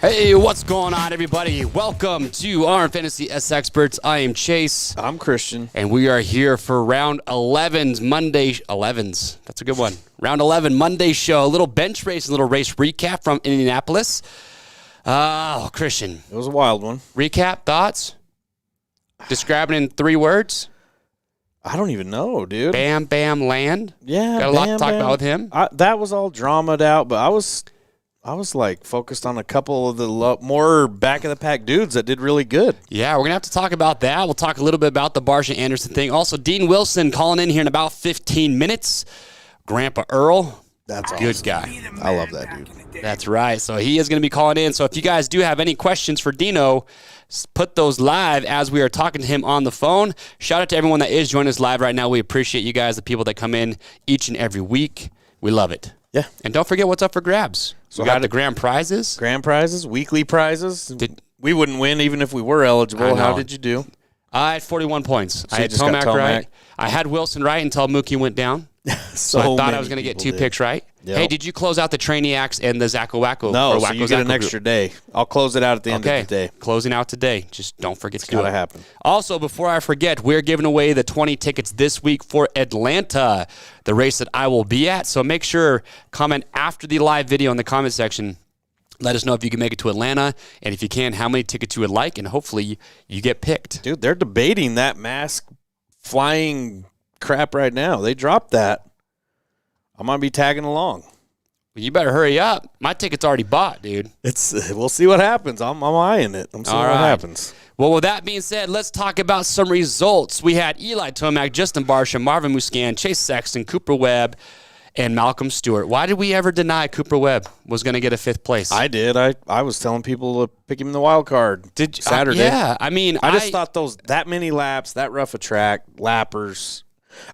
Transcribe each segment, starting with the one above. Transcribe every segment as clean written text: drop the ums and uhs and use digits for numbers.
Hey, what's going on, everybody? Welcome to RMFantasy SXperts. I am Chase. I'm Christian. And we are here for round 11's Monday. 11's. That's a good one. Round 11 Monday show. A little bench race, a little race recap from Indianapolis. Christian. It was a wild one. Recap, thoughts? Describe it in 3 words? I don't even know, dude. Bam, bam, land. Yeah, got a lot to talk about with him. That was all dramaed out, but I was like focused on a couple of the more back of the pack dudes that did really good. Yeah, we're gonna have to talk about that. We'll talk a little bit about the Barsha Anderson thing. Also, Dean Wilson calling in here in about 15 minutes. Grandpa Earl, that's good awesome. Guy. I love that dude. That's right. So he is going to be calling in. So if you guys do have any questions for Dino, put those live as we are talking to him on the phone. Shout out to everyone that is joining us live right now. We appreciate you guys, the people that come in each and every week. We love it. Yeah. And don't forget what's up for grabs. So we got the grand prizes. Grand prizes, weekly prizes. We wouldn't win even if we were eligible. How did you do? I had 41 points. So I had Tomac right. I had Wilson right until Mookie went down. So I thought I was going to get 2 picks right. Yep. Hey, did you close out the Trainiacs and the Zacko Wacko? No, so you get an extra day. I'll close it out at the end of the day. Closing out today. Just don't forget to do it. It's got to happen. Also, before I forget, we're giving away the 20 tickets this week for Atlanta, the race that I will be at. So make sure, comment after the live video in the comment section. Let us know if you can make it to Atlanta, and if you can, how many tickets you would like, and hopefully you get picked. Dude, they're debating that mask flying crap right now. They dropped that. I'm going to be tagging along. Well, you better hurry up. My ticket's already bought, dude. We'll see what happens. I'm eyeing it. I'm seeing what happens. Well, with that being said, let's talk about some results. We had Eli Tomac, Justin Barsha, Marvin Muscan, Chase Sexton, Cooper Webb, and Malcolm Stewart. Why did we ever deny Cooper Webb was going to get a 5th place? I did. I was telling people to pick him in the wild card. Did you? Saturday? Yeah. I mean, I just thought that many laps, that rough a track, lappers.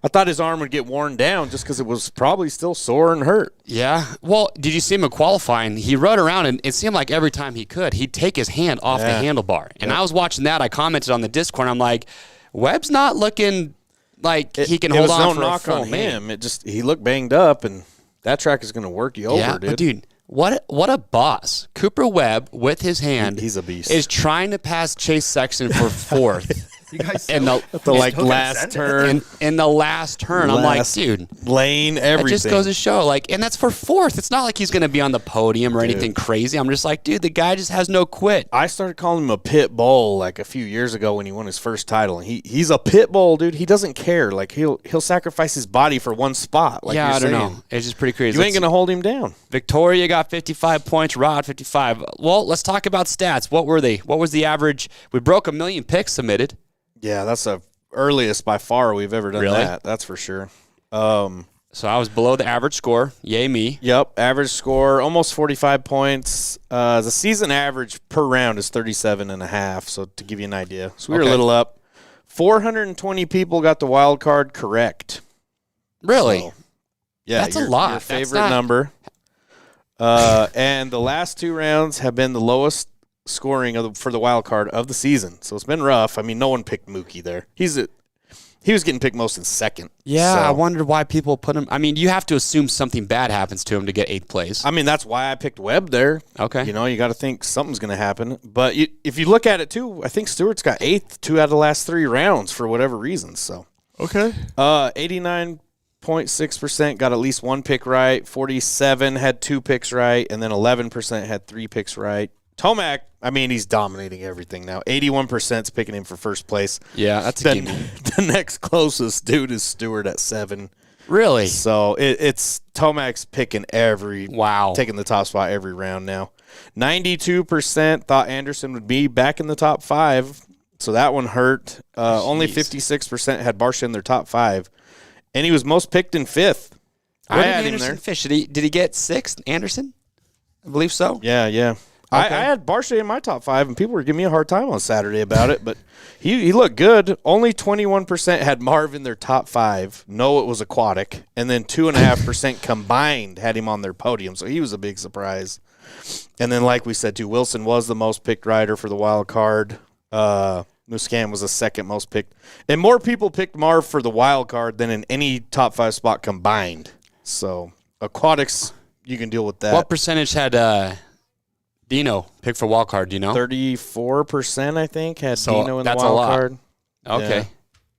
I thought his arm would get worn down just because it was probably still sore and hurt. Yeah. Well, did you see him in qualifying? He rode around, and it seemed like every time he could, he'd take his hand off the handlebar. And I was watching that. I commented on the Discord, and I'm like, Webb's not looking like he can hold on for a full him. He looked banged up, and that track is going to work you over, dude. But dude, what a boss. Cooper Webb, with his hand, he's a beast, is trying to pass Chase Sexton for 4th. You guys in the last turn. In the last turn. I'm like, dude. Lane, everything. It just goes to show, and that's for 4th. It's not like he's going to be on the podium or anything crazy. I'm just like, dude, the guy just has no quit. I started calling him a pit bull a few years ago when he won his first title. And he's a pit bull, dude. He doesn't care. He'll sacrifice his body for one spot. I don't know. It's just pretty crazy. You ain't going to hold him down. Victoria got 55 points. Rod, 55. Well, let's talk about stats. What were they? What was the average? We broke 1 million picks submitted. Yeah, that's the earliest by far we've ever done that. That's for sure. So I was below the average score. Yay me. Yep, average score, almost 45 points. The season average per round is 37.5, so to give you an idea. So we were a little up. 420 people got the wild card correct. Really? So, yeah, that's a lot. Your favorite number. And the last 2 rounds have been the lowest scoring for the wild card of the season. So it's been rough. I mean, no one picked Mookie there. He was getting picked most in second. Yeah, so. I wondered why people put him. I mean, you have to assume something bad happens to him to get 8th place. I mean, that's why I picked Webb there. Okay. You know, you got to think something's going to happen. But if you look at it, too, I think Stewart's got 8th 2 out of the last 3 rounds for whatever reason. So okay. 89.6% got at least 1 pick right. 47 had 2 picks right. And then 11% had 3 picks right. Tomac, I mean, he's dominating everything now. 81% is picking him for first place. Yeah, that's a gimme. The next closest dude is Stewart at 7. Really? So it's Tomac's picking taking the top spot every round now. 92% thought Anderson would be back in the top 5, so that one hurt. Only 56% had Barcia in their top 5, and he was most picked in 5th. I had him there. Fish. Did he get 6th, Anderson? I believe so. Yeah. Okay. I had Barcia in my top 5, and people were giving me a hard time on Saturday about it, but he looked good. Only 21% had Marv in their top 5. No, it was aquatic. And then 2.5% combined had him on their podium, so he was a big surprise. And then, like we said, too, Wilson was the most picked rider for the wild card. Muscan was the second most picked. And more people picked Marv for the wild card than in any top 5 spot combined. So aquatics, you can deal with that. What percentage had Dino picked for wild card, do you know? 34%, I think, had Dino in the that's wild a lot. card. Okay.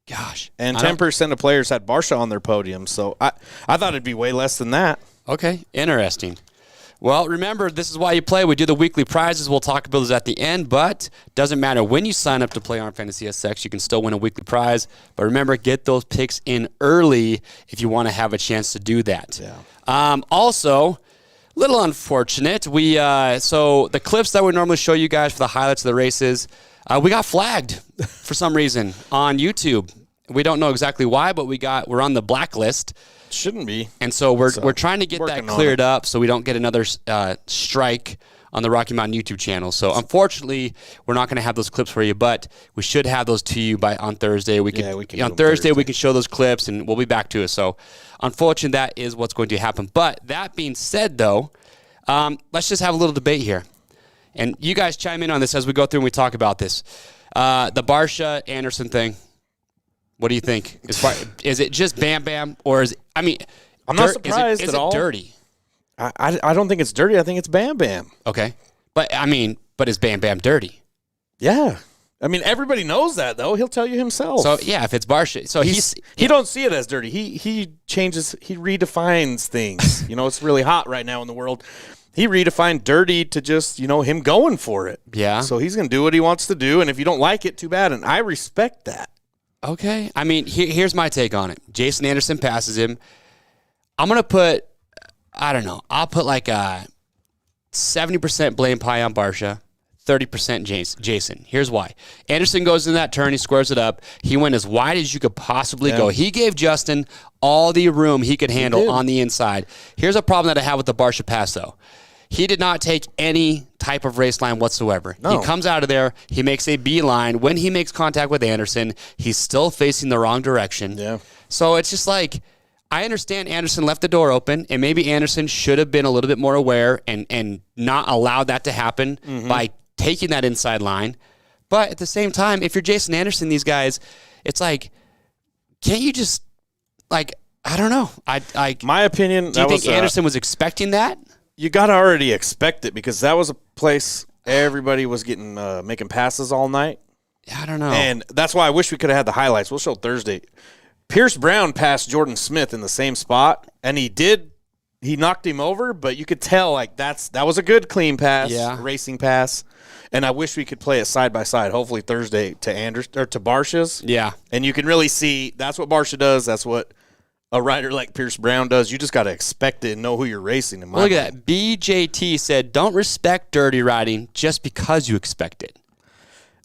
Yeah. Gosh. And 10% of players had Barsha on their podium, so I thought it'd be way less than that. Okay. Interesting. Well, remember, this is why you play. We do the weekly prizes. We'll talk about those at the end, but doesn't matter when you sign up to play RMFantasy SX, you can still win a weekly prize. But remember, get those picks in early if you want to have a chance to do that. Yeah. Also, little unfortunate. So the clips that we normally show you guys for the highlights of the races, we got flagged for some reason on YouTube. We don't know exactly why, but we're on the blacklist. Shouldn't be. And so we're trying to get that cleared up so we don't get another strike on the Rocky Mountain YouTube channel. So unfortunately, we're not going to have those clips for you, but we should have those to you on Thursday. We can on Thursday we can show those clips and we'll be back to it. So unfortunately, that is what's going to happen. But that being said, though, let's just have a little debate here. And you guys chime in on this as we go through and we talk about this. The Barsha Anderson thing. What do you think? Is it just Bam Bam, or I'm not surprised at all. Is it dirty? I don't think it's dirty. I think it's Bam Bam. Okay, but is Bam Bam dirty? Yeah, I mean everybody knows that though. He'll tell you himself. So yeah, if it's Barsha, so he don't see it as dirty. He changes. He redefines things. It's really hot right now in the world. He redefined dirty to just him going for it. Yeah. So he's gonna do what he wants to do, and if you don't like it, too bad. And I respect that. Okay. Here's my take on it. Jason Anderson passes him. I'm going to put, I don't know, I'll put like a 70% blame pie on Barsha, 30% Jason. Here's why. Anderson goes in that turn. He squares it up. He went as wide as you could possibly go. He gave Justin all the room he could handle on the inside. Here's a problem that I have with the Barsha pass, though. He did not take any type of race line whatsoever. No. He comes out of there. He makes a beeline. When he makes contact with Anderson, he's still facing the wrong direction. Yeah. So it's just like, I understand Anderson left the door open, and maybe Anderson should have been a little bit more aware and not allowed that to happen by taking that inside line. But at the same time, if you're Jason Anderson, these guys, it's like, can't you just, like, I don't know. My opinion, do you think Anderson was expecting that? You got to already expect it because that was a place everybody was getting making passes all night. I don't know. And that's why I wish we could have had the highlights. We'll show Thursday. Pierce Brown passed Jordan Smith in the same spot, and he knocked him over, but you could tell like that was a good clean pass, racing pass. And I wish we could play it side by side. Hopefully Thursday to Anderson or to Barsha's. Yeah. And you can really see that's what Barsha does. That's what a rider like Pierce Brown does. You just got to expect it and know who you're racing. Look at that. BJT said, don't respect dirty riding just because you expect it.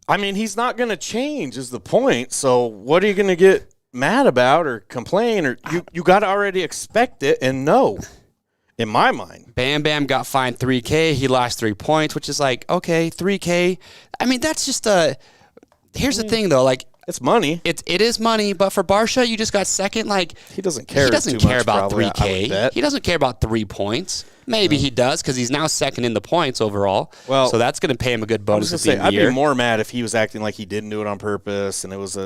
I mean, he's not going to change is the point. So what are you going to get mad about or complain? Or you got to already expect it and know, in my mind. Bam Bam got fined $3,000. He lost 3 points, which is like, okay, $3,000. I mean, that's just here's the thing, though. Like, it's money. It is money, but for Barsha, you just got second. Like he doesn't care. He doesn't care about $3,000. He doesn't care about 3 points. Maybe he does because he's now second in the points overall. Well, so that's going to pay him a good bonus at the end of the year. I'd be more mad if he was acting like he didn't do it on purpose, and it was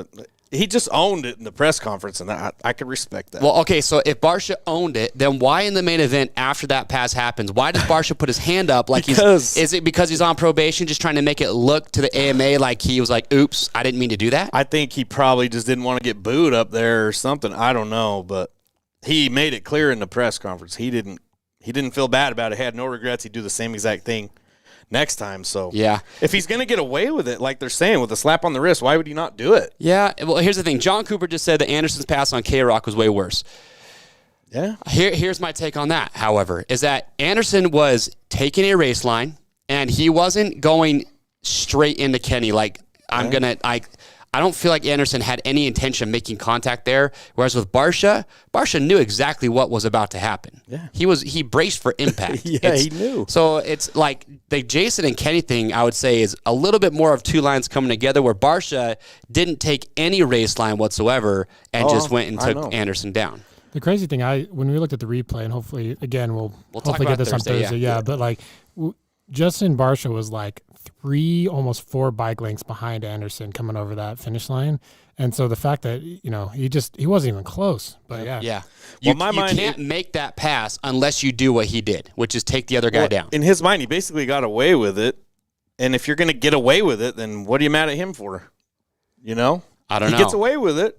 He just owned it in the press conference, and I could respect that. Well, okay, so if Barsha owned it, then why in the main event after that pass happens, why does Barsha put his hand up like is it because he's on probation, just trying to make it look to the AMA like he was like, oops, I didn't mean to do that? I think he probably just didn't want to get booed up there or something. I don't know, but he made it clear in the press conference. He didn't feel bad about it. He had no regrets. He'd do the same exact thing next time. So yeah, if he's going to get away with it, like they're saying, with a slap on the wrist, why would he not do it? Yeah, well, here's the thing. John Cooper just said that Anderson's pass on K-Rock was way worse. Yeah. Here's my take on that, however, is that Anderson was taking a race line, and he wasn't going straight into Kenny like, I don't feel like Anderson had any intention of making contact there. Whereas with Barsha knew exactly what was about to happen. Yeah. He braced for impact. He knew. So it's like the Jason and Kenny thing, I would say, is a little bit more of two lines coming together where Barsha didn't take any race line whatsoever and just went and took Anderson down. The crazy thing, when we looked at the replay, and hopefully, again, we'll hopefully get this Thursday, on Thursday. Yeah, but like Justin Barsha was like 3, almost 4 bike lengths behind Anderson coming over that finish line. And so the fact that, he wasn't even close. But yeah. Yeah. You can't make that pass unless you do what he did, which is take the other guy down. In his mind, he basically got away with it. And if you're going to get away with it, then what are you mad at him for? I don't know. He gets away with it.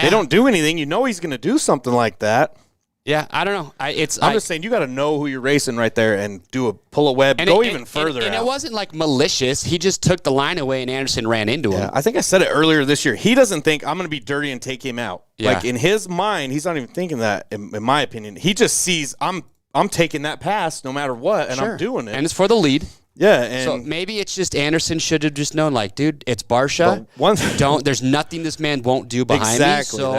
They don't do anything. You know he's going to do something like that. Yeah, I don't know. I'm just saying you got to know who you're racing right there and pull a web, go even further. And it wasn't like malicious. He just took the line away and Anderson ran into him. I think I said it earlier this year. He doesn't think I'm going to be dirty and take him out. Yeah. Like in his mind, he's not even thinking that. In my opinion, he just sees I'm taking that pass no matter what, and I'm doing it. And it's for the lead. Yeah, and so maybe it's just Anderson should have just known, like, dude, it's Barsha. There's nothing this man won't do behind me. So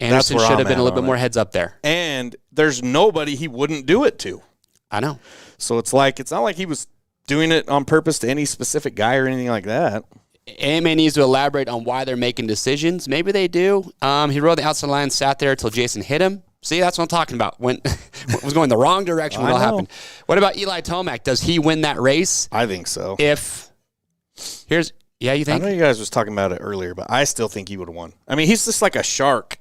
Anderson should have been a little bit more heads up there. And there's nobody he wouldn't do it to. I know. So it's not like he was doing it on purpose to any specific guy or anything like that. AMA needs to elaborate on why they're making decisions. Maybe they do. He rode the outside line, sat there until Jason hit him. See, that's what I'm talking about. When it was going the wrong direction when it all happened. What about Eli Tomac? Does he win that race? I think so. You think? I know you guys was talking about it earlier, but I still think he would have won. I mean, he's just like a shark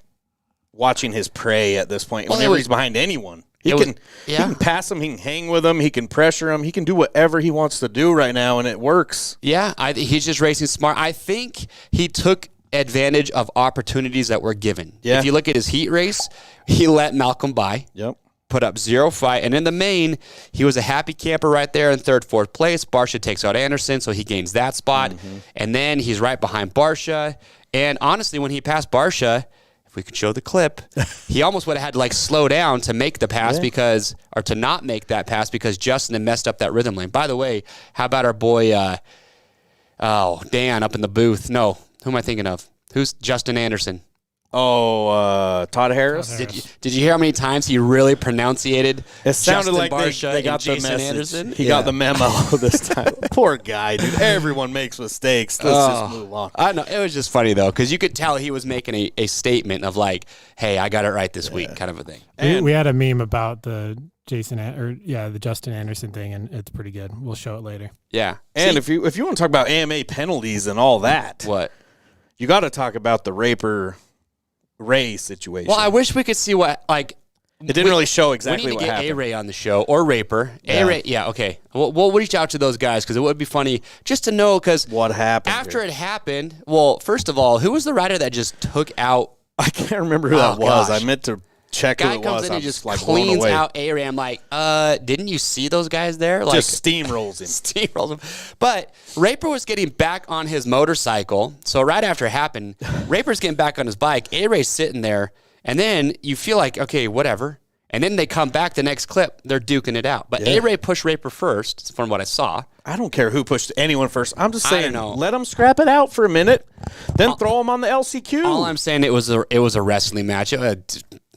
watching his prey at this point. Whenever he's behind anyone, he can pass him, he can hang with him, he can pressure him, he can do whatever he wants to do right now, and it works. Yeah, he's just racing smart. I think he took advantage of opportunities that were given. Yeah. If you look at his heat race, he let Malcolm by. Yep. Put up 0 fight. And in the main, he was a happy camper right there in 3rd, 4th place. Barsha takes out Anderson, so he gains that spot. Mm-hmm. And then he's right behind Barsha. And honestly, when he passed Barsha, if we could show the clip, he almost would have had to slow down to make the pass to not make that pass because Justin had messed up that rhythm lane. By the way, how about our boy, Dan up in the booth? No. Who am I thinking of? Who's Justin Anderson? Oh, Todd Harris. Did you hear how many times he really pronunciated? It sounded Justin like Barsha they got the Jason message. Anderson? He got the memo this time. Poor guy, dude. Everyone makes mistakes. Let's just move on. I know. It was just funny, though, because you could tell he was making a statement of like, hey, I got it right this week kind of a thing. We had a meme about the the Justin Anderson thing, and it's pretty good. We'll show it later. Yeah. And if you want to talk about AMA penalties and all that. What? You got to talk about the Ray situation. Well, I wish we could see what, it didn't really show exactly what happened. We need to get A-Ray on the show, or Raper. A-Ray, okay. We'll reach out to those guys, because it would be funny just to know, because what happened after it happened, well, first of all, who was the rider that just took out? I can't remember who that was. I meant to check who it was. Guy comes in and just cleans out A-Ray. I'm like, didn't you see those guys there? Just steamrolls him. Steamrolls him. But Raper was getting back on his motorcycle. So right after it happened, Raper's getting back on his bike. A-Ray's sitting there. And then you feel like, okay, whatever. And then they come back the next clip. They're duking it out. But A-Ray pushed Raper first, from what I saw. I don't care who pushed anyone first. I'm just saying, let them scrap it out for a minute, then throw them on the LCQ. All I'm saying, it was a wrestling match.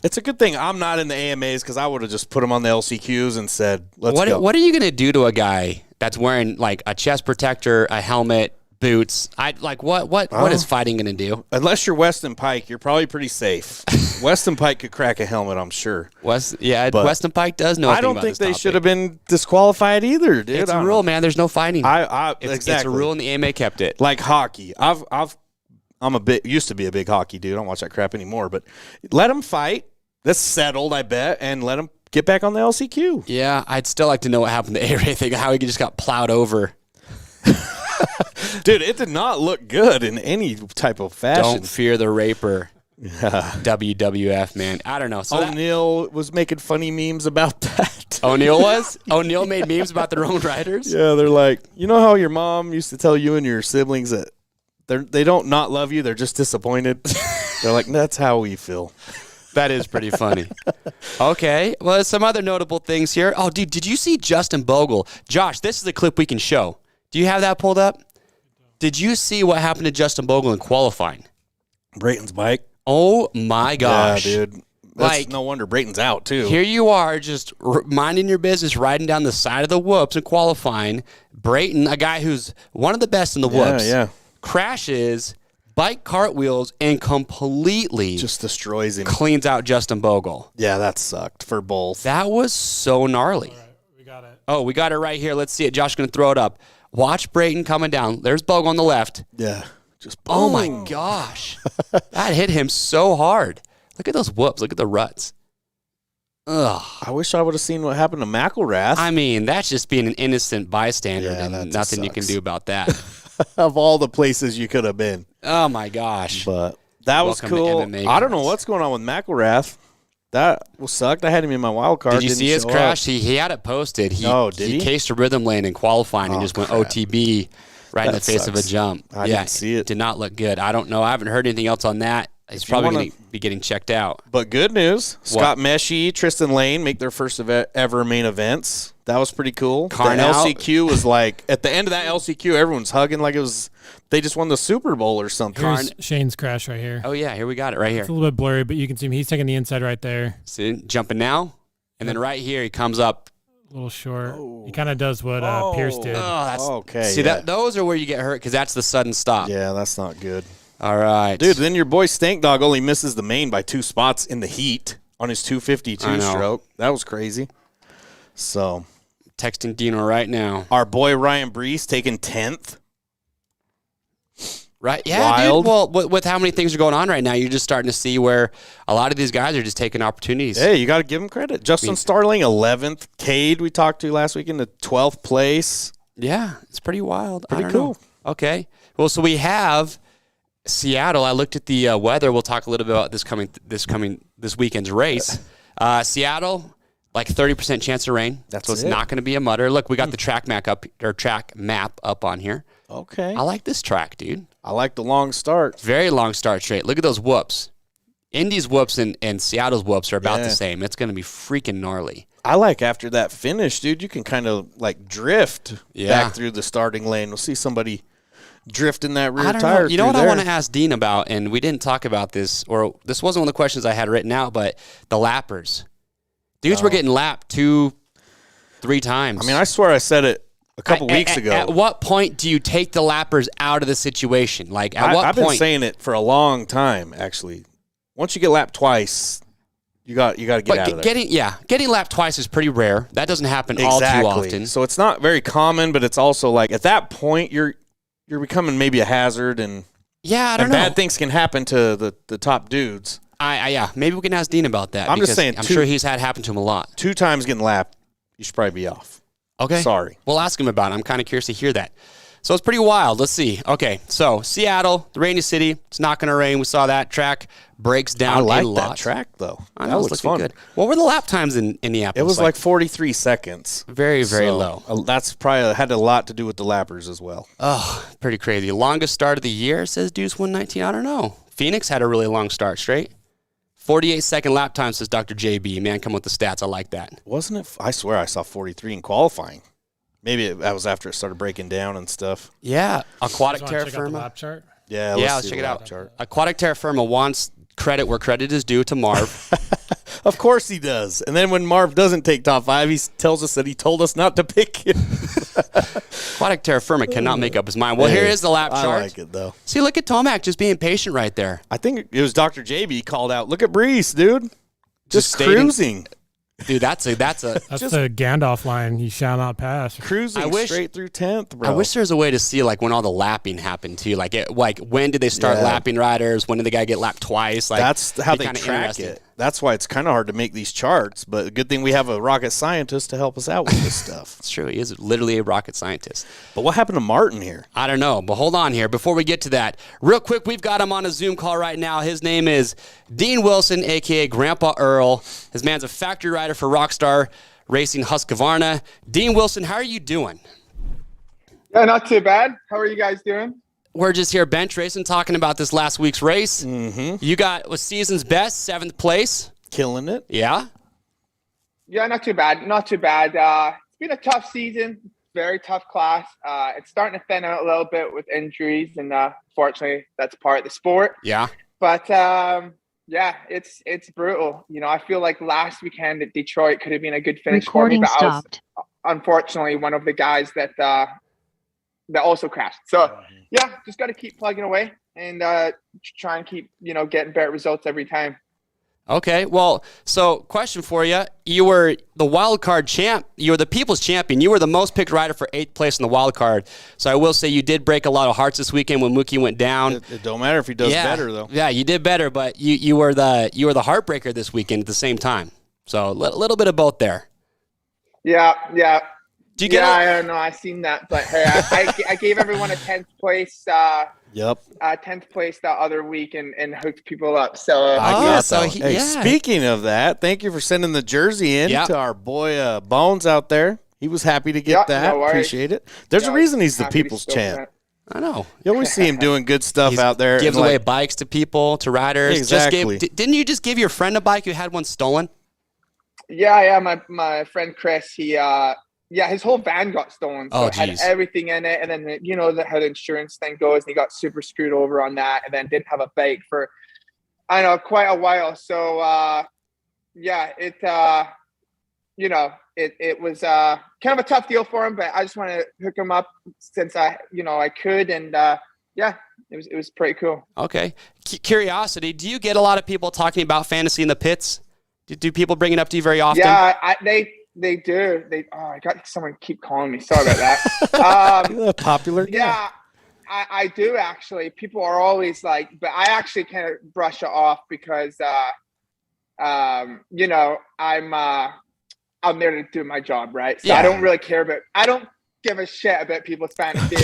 It's a good thing I'm not in the AMAs, because I would have just put him on the LCQs and said, let's go. What are you going to do to a guy that's wearing a chest protector, a helmet, boots? What is fighting going to do? Unless you're Weston Pike, you're probably pretty safe. Weston Pike could crack a helmet, I'm sure. Weston Pike does know. I don't think they should have been disqualified either, dude. It's a rule, man. There's no fighting. Exactly. It's a rule, and the AMA kept it. Like hockey. I've used to be a big hockey dude. I don't watch that crap anymore. But let them fight. That's settled, I bet, and let them get back on the LCQ. Yeah, I'd still like to know what happened to A-Ray. Thing, how he just got plowed over. Dude, it did not look good in any type of fashion. Don't fear the raper. WWF, man. I don't know. So O'Neal was making funny memes about that. O'Neal was? O'Neal made memes about their own riders? Yeah, they're like, you know how your mom used to tell you and your siblings that they don't not love you, they're just disappointed? They're like, that's how we feel. That is pretty funny. Okay. Well, some other notable things here. Oh, dude, did you see Justin Bogle? Josh, this is a clip we can show. Do you have that pulled up? Did you see what happened to Justin Bogle in qualifying? Brayton's bike. Oh, my gosh. Yeah, dude. That's no wonder Brayton's out, too. Here you are just minding your business, riding down the side of the whoops and qualifying. Brayton, a guy who's one of the best in the whoops, crashes, bike cartwheels, and completely just destroys him. Cleans out Justin Bogle. Yeah, that sucked for both. That was so gnarly. All right, we got it. Oh, we got it right here. Let's see it. Josh is going to throw it up. Watch Brayton coming down. There's Bogle on the left. Yeah. Just boom. Oh, my gosh. That hit him so hard. Look at those whoops. Look at the ruts. Ugh. I wish I would have seen what happened to McElrath. I mean, that's just being an innocent bystander, Yeah, and that nothing you can sucks. do about that. Of all the places you could have been. Oh, my gosh. But that was Welcome to cool. MMA I don't know guys. what's going on with McElrath. That sucked. I had him in my wild card. Did you see his show crash? up. He had it posted. Did he? cased a rhythm lane in qualifying and just went crap. OTB right in the That face of a sucks. jump. I didn't see it. Did not look good. I don't know. I haven't heard anything else on that. He's If you probably wanna- going to be getting checked out. But good news. Scott Meshy, Tristan Lane make their first ever main events. That was pretty cool. Carnell. The LCQ was like, at the end of that LCQ, everyone's hugging like it was, they just won the Super Bowl or something. Here's Shane's crash right here. Oh, yeah. Here we got it right here. It's a little bit blurry, but you can see him. He's taking the inside right there. See, jumping now. And then right here, he comes up. A little short. He kind of does what Pierce did. Oh, that's Okay, See, yeah. those are where you get hurt because that's the sudden stop. Yeah, that's not good. All right. Dude, then your boy Stank Dog only misses the main by 2 spots in the heat on his 252 I know. stroke. That was crazy. So, Texting Dino right now. our boy Ryan Brees taking 10th. Right? Yeah, Wild. dude. Well, with how many things are going on right now, you're just starting to see where a lot of these guys are just taking opportunities. Hey, you got to give him credit. Justin Starling, 11th. Cade, we talked to last week in the 12th place. Yeah, it's pretty wild. Pretty I don't know. cool. Okay. Well, so we have Seattle. I looked at the weather. We'll talk a little bit about this weekend's race. Seattle, like 30% chance of rain. That's so it's it. not going to be a mutter. Look, we got the track map up on here. Okay. I like this track, dude. I like the long start. Very long start straight. Look at those whoops. Indy's whoops and Seattle's whoops are about the same. It's going to be freaking gnarly. I like after that finish, dude, you can kind of like drift Yeah. back through the starting lane. We'll see somebody drifting that rear I don't tire. know. You know through what I there. want to ask Dean about, and we didn't talk about this, or this wasn't one of the questions I had written out, but the lappers. Dudes were getting lapped 2-3 times. I mean, I swear I said it a couple weeks ago. At what point do you take the lappers out of the situation? Like, at what I've point? been saying it for a long time, actually. Once you get lapped twice, you got to get out of there. Getting lapped twice is pretty rare. That doesn't happen all too often. So it's not very common, but it's also like at that point you're becoming maybe a hazard, and I don't know. bad things can happen to the top dudes. Maybe we can ask Dean about that. I'm just because saying, I'm sure he's had happen to him a lot. 2 times getting lapped, you should probably be off. Okay. Sorry. We'll ask him about it. I'm kind of curious to hear that. So it's pretty wild. Let's see. Okay, so Seattle, the rainy city. It's not going to rain. We saw that track breaks down I like a lot. that track though. I That know, it's looks looking fun. good. What were the lap times in Indianapolis? It was like 43 seconds. very, very So, low. That's probably had a lot to do with the lappers as well. Oh, pretty crazy. Longest start of the year, says Deuce 119. I don't know. Phoenix had a really long start straight. 48-second lap time, says Dr. JB. Man, come with the stats. I like that. Wasn't it? I swear I saw 43 in qualifying. Maybe that was after it started breaking down and stuff. Yeah. Aquatic Just wanna check out the Terra Firma. lap chart. Yeah, Let's see check the it lap out. chart. Aquatic Terra Firma wants credit where credit is due to Marv. Of course he does. And then when Marv doesn't take top 5, he tells us that he told us not to pick him. Aquatic Terra Firma cannot make up his mind. Well, here is the lap chart. I like it though. See, look at Tomac just being patient right there. I think it was Dr. JB called out. Look at Brees, dude. Just stating- cruising. Dude, that's a That's the Gandalf line. You shall not pass. Cruising straight through 10th, bro. I wish there was a way to see like when all the lapping happened too. Like when did they start lapping riders? When did the guy get lapped twice? Like that's how they track it. That's why it's kind of hard to make these charts. But good thing we have a rocket scientist to help us out with this stuff. It's true. He is literally a rocket scientist. But what happened to Martin here? I don't know. But hold on here. Before we get to that, real quick, we've got him on a Zoom call right now. His name is Dean Wilson, a.k.a. Grandpa Earl. His man's a factory rider for Rockstar Racing Husqvarna. Dean Wilson, how are you doing? Yeah, not too bad. How are you guys doing? We're just here bench racing, talking about this last week's race. Mm-hmm. You got was season's best, 7th place. Killing it. Yeah? Yeah, not too bad. Not too bad. It's been a tough season. Very tough class. It's starting to thin out a little bit with injuries, and fortunately, that's part of the sport. Yeah. But yeah, it's brutal. You know, I feel like last weekend at Detroit could have been a good finish for me, but stopped. I was unfortunately one of the guys that also crashed. So yeah, just got to keep plugging away and try and keep getting better results every time. Okay, well, so question for you. You were the wild card champ. You were the people's champion. You were the most picked rider for 8th place in the wild card. So I will say you did break a lot of hearts this weekend when Mookie went down. It don't matter if he does better, though. Yeah, you did better, but you were the heartbreaker this weekend at the same time. So a little bit of both there. Yeah. Do you get I don't know. I seen that, but hey, I gave everyone a 10th place. 10th place that other week and hooked people up. So speaking of that, thank you for sending the jersey in to our boy Bones out there. He was happy to get that. No worries. Appreciate it. There's a reason he's the people's champ. I know. You always see him doing good stuff out there. Gives away bikes to people, to riders. Exactly. Didn't you just give your friend a bike who had one stolen? Yeah. My friend Chris, his whole van got stolen. So it had everything in it. And then, how the insurance thing goes. And he got super screwed over on that. And then didn't have a bike for, quite a while. So, it was kind of a tough deal for him. But I just want to hook him up since I could. And, it was pretty cool. Okay. Curiosity, do you get a lot of people talking about fantasy in the pits? Do people bring it up to you very often? Yeah, they do. I got someone keep calling me. Sorry about that. You're a popular guy. Yeah, I do actually. People are always like, but I actually kind of brush it off because, I'm there to do my job, right? So I don't really care I don't give a shit about people's fantasy.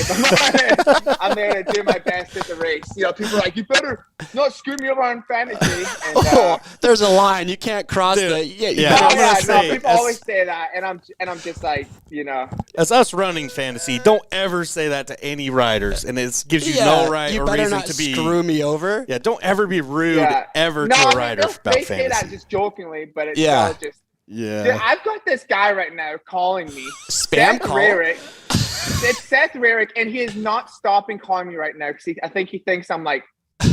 I'm there to do my best at the race. People are like, you better not screw me over on fantasy. And, there's a line you can't cross. People always say that, and I'm just like, As us running fantasy, don't ever say that to any riders, and it gives you no right or reason to be screw me over. Yeah, don't ever be rude ever to a rider about fantasy. They say that just jokingly, but it's all just. Yeah, dude, I've got this guy right now calling me. Spam call. It's Seth Rarick, and he is not stopping calling me right now because I think he thinks I'm like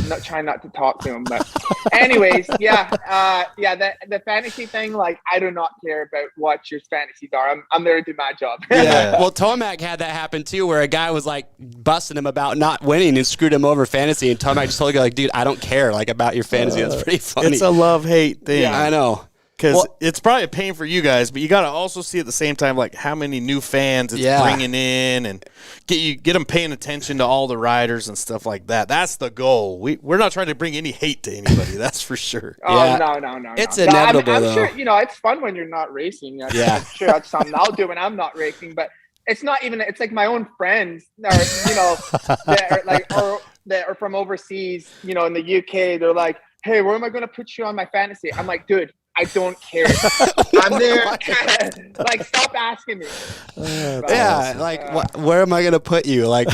not trying not to talk to him. But anyways, the fantasy thing, like I do not care about what your fantasies are. I'm there to do my job. Yeah. Well, Tomac had that happen too, where a guy was like busting him about not winning and screwed him over fantasy, and Tomac just told him like, dude, I don't care like about your fantasy. That's pretty funny. It's a love-hate thing. Yeah, I know. Because it's probably a pain for you guys, but you got to also see at the same time like how many new fans it's bringing in, and get them paying attention to all the riders and stuff like that. That's the goal. We're not trying to bring any hate to anybody. That's for sure. No. It's inevitable. I'm sure it's fun when you're not racing. I'm sure that's something I'll do when I'm not racing, but it's not even. It's like my own friends, or that are from overseas. In the UK, they're like, "Hey, where am I going to put you on my fantasy?" I'm like, dude, I don't care. I'm there. Like, stop asking me. Where am I going to put you? Like,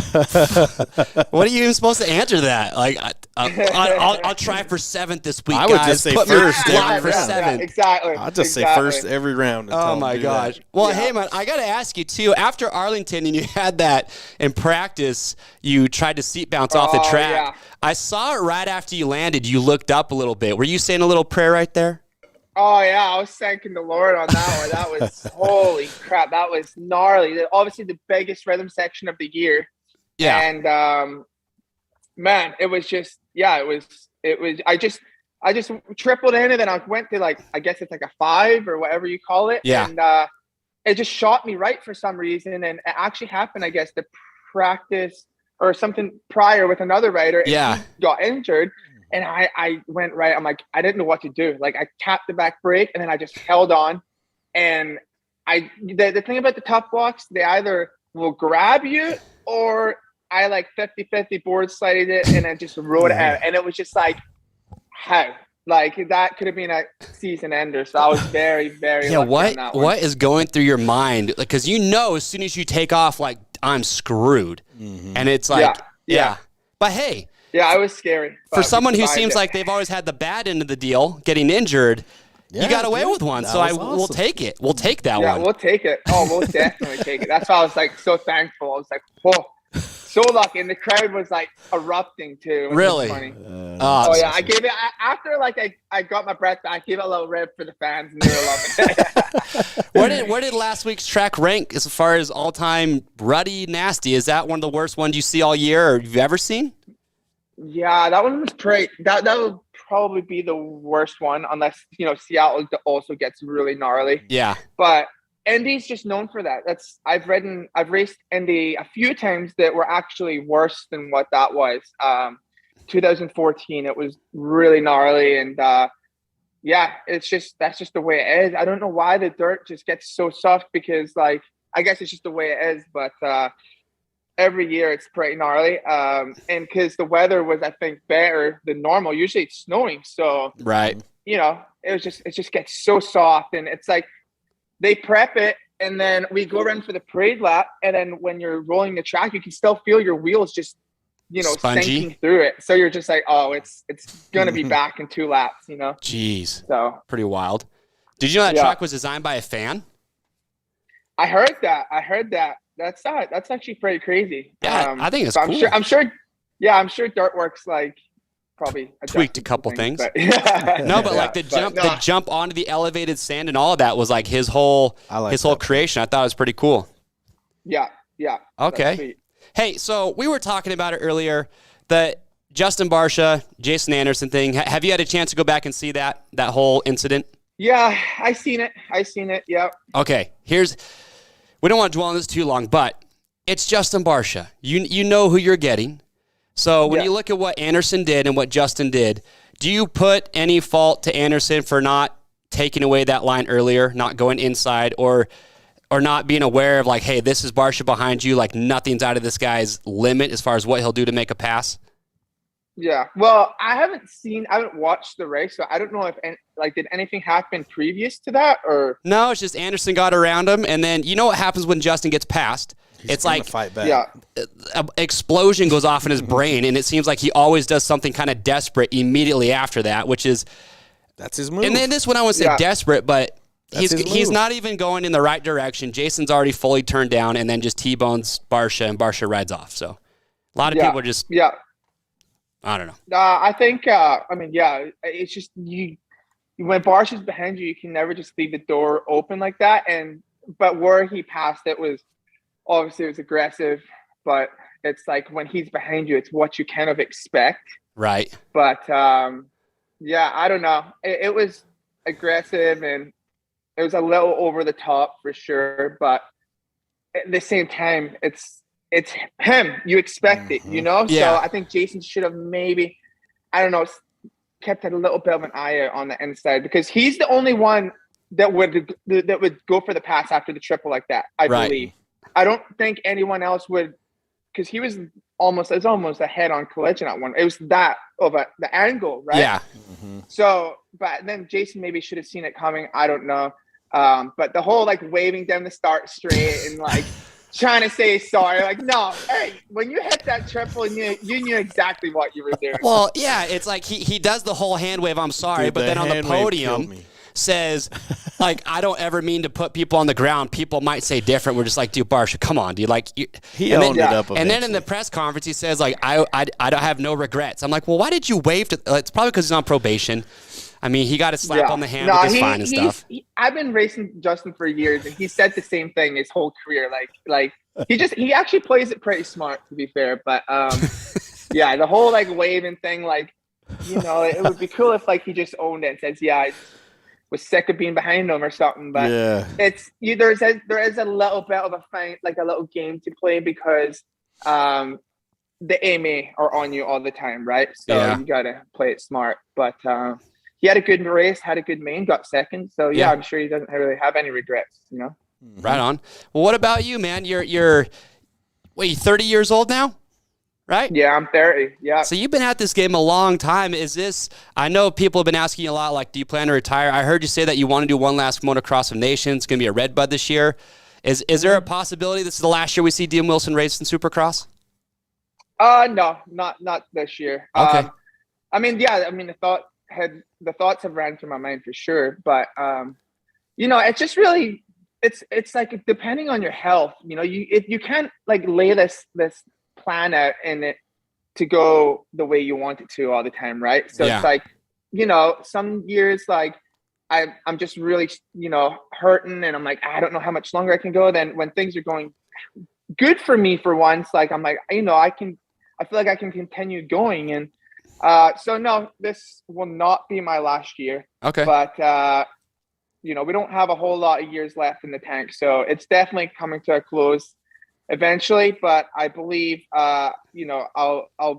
what are you even supposed to answer that? Like, I'll try for 7th this week. I would just say first. For 7th. Exactly. I'll just say first every round. Oh my gosh. Well, hey man, I got to ask you too. After Arlington, and you had that in practice, you tried to seat bounce off the track. Yeah. I saw it right after you landed. You looked up a little bit. Were you saying a little prayer right there? Oh, yeah, I was thanking the Lord on that one. That was, holy crap, that was gnarly. Obviously, the biggest rhythm section of the year. Yeah. And, man, it was just, it was, I just tripled in, and then I went to like, I guess it's like a 5 or whatever you call it. Yeah. And it just shot me right for some reason. And it actually happened, I guess, to practice or something prior with another rider. And Yeah. he got injured. And I went right. I'm like, I didn't know what to do. Like, I tapped the back brake, and then I just held on. And the thing about the tough blocks, they either will grab you, or I like 50-50 board slided it and I just rode it out. And it was just like, how? Like, that could have been a season ender. So I was very, very lucky on that one. What is going through your mind? Like, because you know, as soon as you take off, like, I'm screwed. And it's like, yeah. But hey. Yeah, I was scary. For someone who seems like they've always had the bad end of the deal, getting injured, you got away with one. So we'll take it. We'll take that one. Yeah, we'll take it. Oh, we'll definitely take it. That's why I was like so thankful. I was like, whoa, so lucky. And the crowd was like erupting too. Really? Funny. Oh yeah, I gave it after like I got my breath back. I gave it a little rip for the fans, and they were loving it. Where did last week's track rank as far as all time ruddy nasty? Is that one of the worst ones you see all year or you've ever seen? Yeah, that one was pretty. That would probably be the worst one, unless Seattle also gets really gnarly. Yeah, but Indy's just known for that. I've raced Indy a few times that were actually worse than what that was. 2014, it was really gnarly, and that's just the way it is. I don't know why the dirt just gets so soft, because like, I guess it's just the way it is, but every year it's pretty gnarly. And because the weather was, I think, better than normal. Usually it's snowing, so right. It just gets so soft, and it's like they prep it, and then we go around for the parade lap, and then when you're rolling the track, you can still feel your wheels just spongy, sinking through it. So you're just like, oh, it's gonna be back in 2 laps. Jeez, so pretty wild. Did you know that track was designed by a fan? I heard that. That's actually pretty crazy. Yeah, I think it's cool. I'm sure Dirtworks like probably tweaked a couple things. But, like the jump onto the elevated sand and all of that was like his whole creation. I thought it was pretty cool. Yeah. Okay. Hey, so we were talking about it earlier, the Justin Barsha, Jason Anderson thing. Have you had a chance to go back and see that whole incident? Yeah, I seen it. Yeah. Okay. We don't want to dwell on this too long, but it's Justin Barsha. You know who you're getting. So when you look at what Anderson did and what Justin did, do you put any fault to Anderson for not taking away that line earlier, not going inside, or not being aware of like, hey, this is Barsha behind you, like nothing's out of this guy's limit as far as what he'll do to make a pass? Yeah. Well, I haven't watched the race, so I don't know if did anything happen previous to that, or no? It's just Anderson got around him, and then you know what happens when Justin gets passed? It's like fight back. Yeah. An explosion goes off in his brain, and it seems like he always does something kind of desperate immediately after that, which is that's his move. And then this one I wouldn't say desperate, but he's not even going in the right direction. Jason's already fully turned down, and then just T-bones Barsha, and Barsha rides off. So a lot of people just I don't know. I think, it's just when Barsha's behind you, you can never just leave the door open like that. But where he passed it was aggressive, but it's like when he's behind you, it's what you kind of expect. Right. But I don't know. It was aggressive, and it was a little over the top for sure. But at the same time, it's him. You expect it, Yeah. So I think Jason should have maybe, I don't know, kept a little bit of an eye out on the inside, because he's the only one that would go for the pass after the triple like that. I believe. I don't think anyone else would, because it was almost a head-on collision at one. It was that of the angle, right? Yeah. So, but then Jason maybe should have seen it coming. I don't know. But the whole like waving down the start straight and like trying to say sorry, like, no, hey, when you hit that triple, you knew exactly what you were doing. Well, yeah, it's like he does the whole hand wave, I'm sorry, but then on the podium says, like, I don't ever mean to put people on the ground. People might say different. We're just like, dude, Barsha, come on, dude. Like, he owned it up. And then in the press conference, he says, like, I don't have no regrets. I'm like, well, why did you wave to? It's probably because he's on probation. I mean, he got a slap on the hand with his fine and stuff. I've been racing Justin for years, and he said the same thing his whole career. Like he actually plays it pretty smart, to be fair. But the whole like waving thing, like you know, it would be cool if like he just owned it and says, yeah, I was sick of being behind him or something. But there is a little bit of a fight, like a little game to play because the AMA are on you all the time, right? So you got to play it smart. But he had a good race, had a good main, got second. So yeah, I'm sure he doesn't really have any regrets, you know? Right on. Well, what about you, man? You're 30 years old now? Right? Yeah, I'm 30. Yeah. So you've been at this game a long time. I know people have been asking you a lot, like, do you plan to retire? I heard you say that you want to do one last Motocross of Nations. It's going to be a Red Bud this year. Is there a possibility this is the last year we see Dean Wilson race in Supercross? No, not this year. Okay. The thoughts have ran through my mind for sure. But, it's just really, it's like depending on your health, if you can't like lay this plan out in it to go the way you want it to all the time, right? So it's like, some years like I'm just really, hurting and I'm like, I don't know how much longer I can go. Then when things are going good for me for once, like I'm like, I feel like I can continue going. And so no, this will not be my last year. Okay. But we don't have a whole lot of years left in the tank. So it's definitely coming to a close eventually, but I believe I'll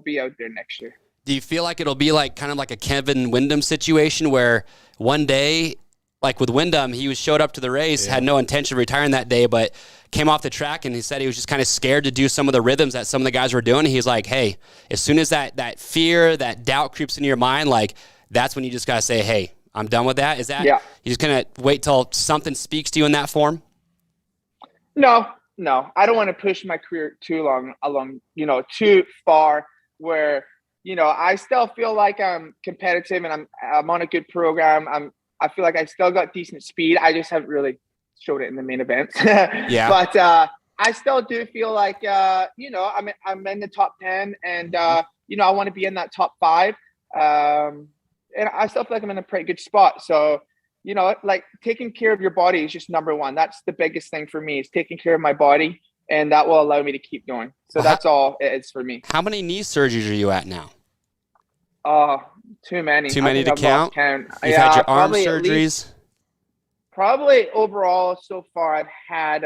be out there next year. Do you feel like it'll be like kind of like a Kevin Windham situation where one day, like with Windham, he showed up to the race, had no intention of retiring that day, but came off the track and he said he was just kind of scared to do some of the rhythms that some of the guys were doing. He's like, hey, as soon as that fear, that doubt creeps into your mind, like that's when you just got to say, hey, I'm done with that. Is that you just going to wait till something speaks to you in that form? No, I don't want to push my career too too far where, I still feel like I'm competitive and I'm on a good program. I feel like I still got decent speed. I just haven't really showed it in the main events. But I still do feel like, I'm in the top 10 and, I want to be in that top 5. And I still feel like I'm in a pretty good spot. So, like taking care of your body is just number one. That's the biggest thing for me is taking care of my body. And that will allow me to keep going. So that's all it is for me. How many knee surgeries are you at now? Too many. Too many to count? You've had your arm surgeries? Probably overall so far I've had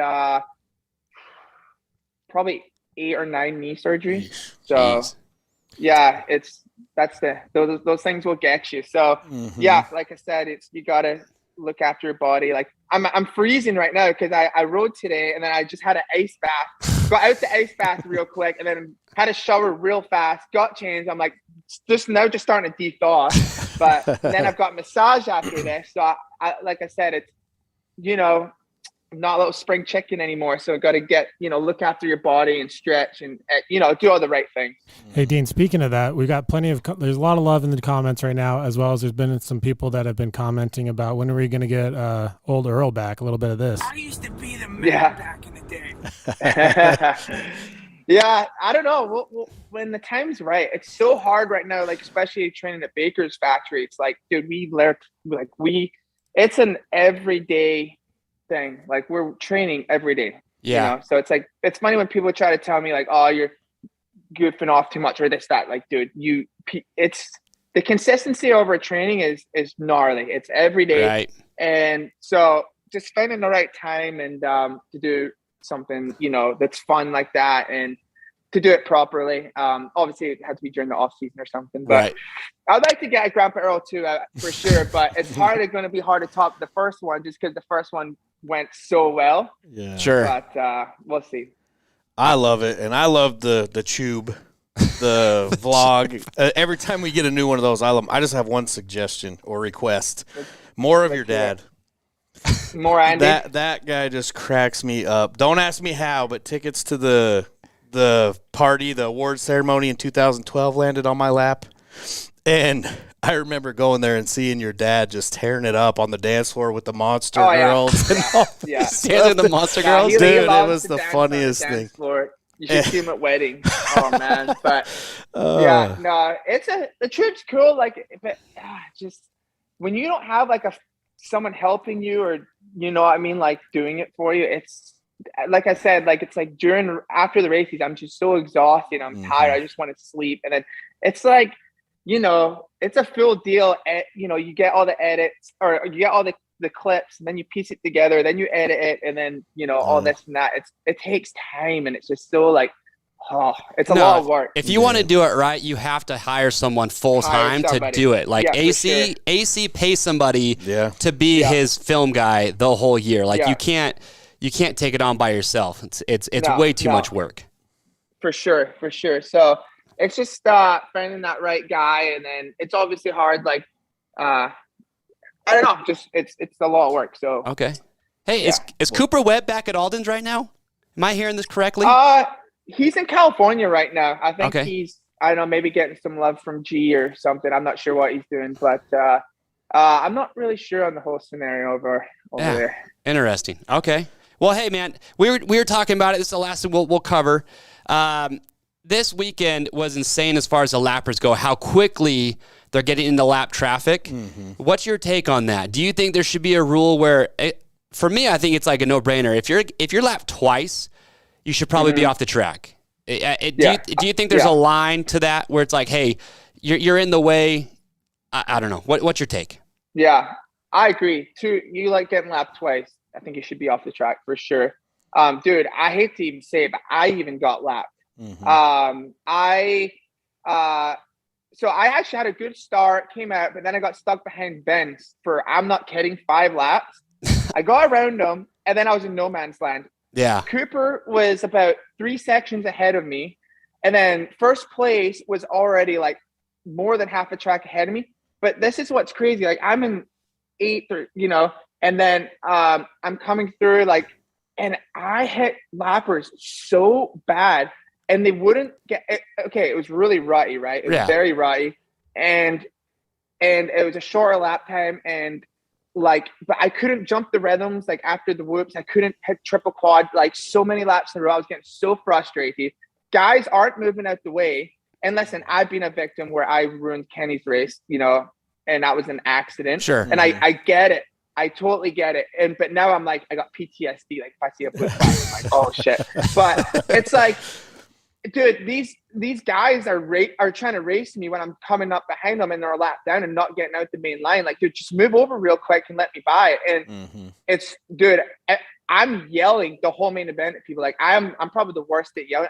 probably 8 or 9 knee surgeries. So yeah, those things will get you. So yeah, like I said, you gotta look after your body. Like I'm freezing right now because I rode today and then I just had an ice bath. Got out the ice bath real quick and then had a shower real fast, got changed. I'm like just starting to de-thaw. But then I've got massage after this. So I like I said, it's I'm not a little spring chicken anymore. So I got to get, look after your body and stretch and, do all the right things. Hey, Dean, speaking of that, we got there's a lot of love in the comments right now, as well as there's been some people that have been commenting about when are we going to get old Earl back, a little bit of this. I used to be the man back in the day. Yeah, I don't know. When the time's right, it's so hard right now, like especially training at Baker's factory. It's like, dude, it's an everyday thing. Like we're training every day. Yeah. So it's like, it's funny when people try to tell me like, oh, you're goofing off too much or this, that. Like, dude, it's the consistency over training is gnarly. It's every day. Right. And so just finding the right time and to do something, that's fun like that and to do it properly. Obviously it had to be during the off season or something, but right. I'd like to get Grandpa Earl too, for sure. But it's going to be hard to top the first one just because the first one went so well. Yeah, sure. But we'll see. I love it, and I love the tube, the vlog. Every time we get a new one of those, I just have one suggestion or request: more of your dad. More Andy. That guy just cracks me up. Don't ask me how, but tickets to the party, the award ceremony in 2012 landed on my lap. And I remember going there and seeing your dad just tearing it up on the dance floor with the Monster Girls. And all Standing the Monster Girls? Dude, it was the funniest thing. Floor. You should see him at weddings. Oh, man. But, yeah, no, the trip's cool. Like, but just when you don't have, like, someone helping you or, like, doing it for you, it's, like I said, like it's like after the races, I'm just so exhausted. I'm tired. I just want to sleep. And then it's like, it's a full deal. You get all the edits, or you get all the clips, and then you piece it together, then you edit it, and then all this and that. It takes time, and it's just so like, it's a lot of work. If you want to do it right, you have to hire someone full time to do it. Like AC pays somebody to be his film guy the whole year. Like you can't take it on by yourself. It's way too much work. For sure. So it's just finding that right guy, and then it's obviously hard. Like I don't know, just it's a lot of work. So okay. Hey, is Cooper Webb back at Alden's right now? Am I hearing this correctly? He's in California right now. I think he's, I don't know, maybe getting some love from G or something. I'm not sure what he's doing, but I'm not really sure on the whole scenario over there. Interesting. Okay. Well, hey, man, we were talking about it. This is the last thing we'll cover. This weekend was insane as far as the lappers go, how quickly they're getting into lap traffic. Mm-hmm. What's your take on that? Do you think there should be a rule where, for me, I think it's like a no-brainer. If you're lapped twice, you should probably be off the track. Do you think there's a line to that where it's like, hey, you're in the way? I don't know. What's your take? Yeah, I agree. You like getting lapped twice. I think you should be off the track for sure. Dude, I hate to even say it, but I even got lapped. Mm-hmm. So I actually had a good start, came out, but then I got stuck behind Benz for, I'm not kidding, 5 laps. I got around them, and then I was in no man's land. Yeah. Cooper was about 3 sections ahead of me. And then first place was already like more than half a track ahead of me. But this is what's crazy. Like I'm in 8th, and then I'm coming through and I hit lappers so bad and they wouldn't get it. Okay. It was really rutty, right? It was very rutty. And it was a shorter lap time, but I couldn't jump the rhythms after the whoops. I couldn't hit triple quad so many laps in a row. I was getting so frustrated. Guys aren't moving out the way. And listen, I've been a victim where I ruined Kenny's race, and that was an accident. Sure. And I get it. I totally get it. But now I'm I got PTSD. If I see a blue flag, I'm like, oh shit. But it's dude, these guys are trying to race me when I'm coming up behind them and they're a lap down and not getting out the main line. Dude, just move over real quick and let me by it. And it's, dude, I'm yelling the whole main event at people. I'm probably the worst at yelling.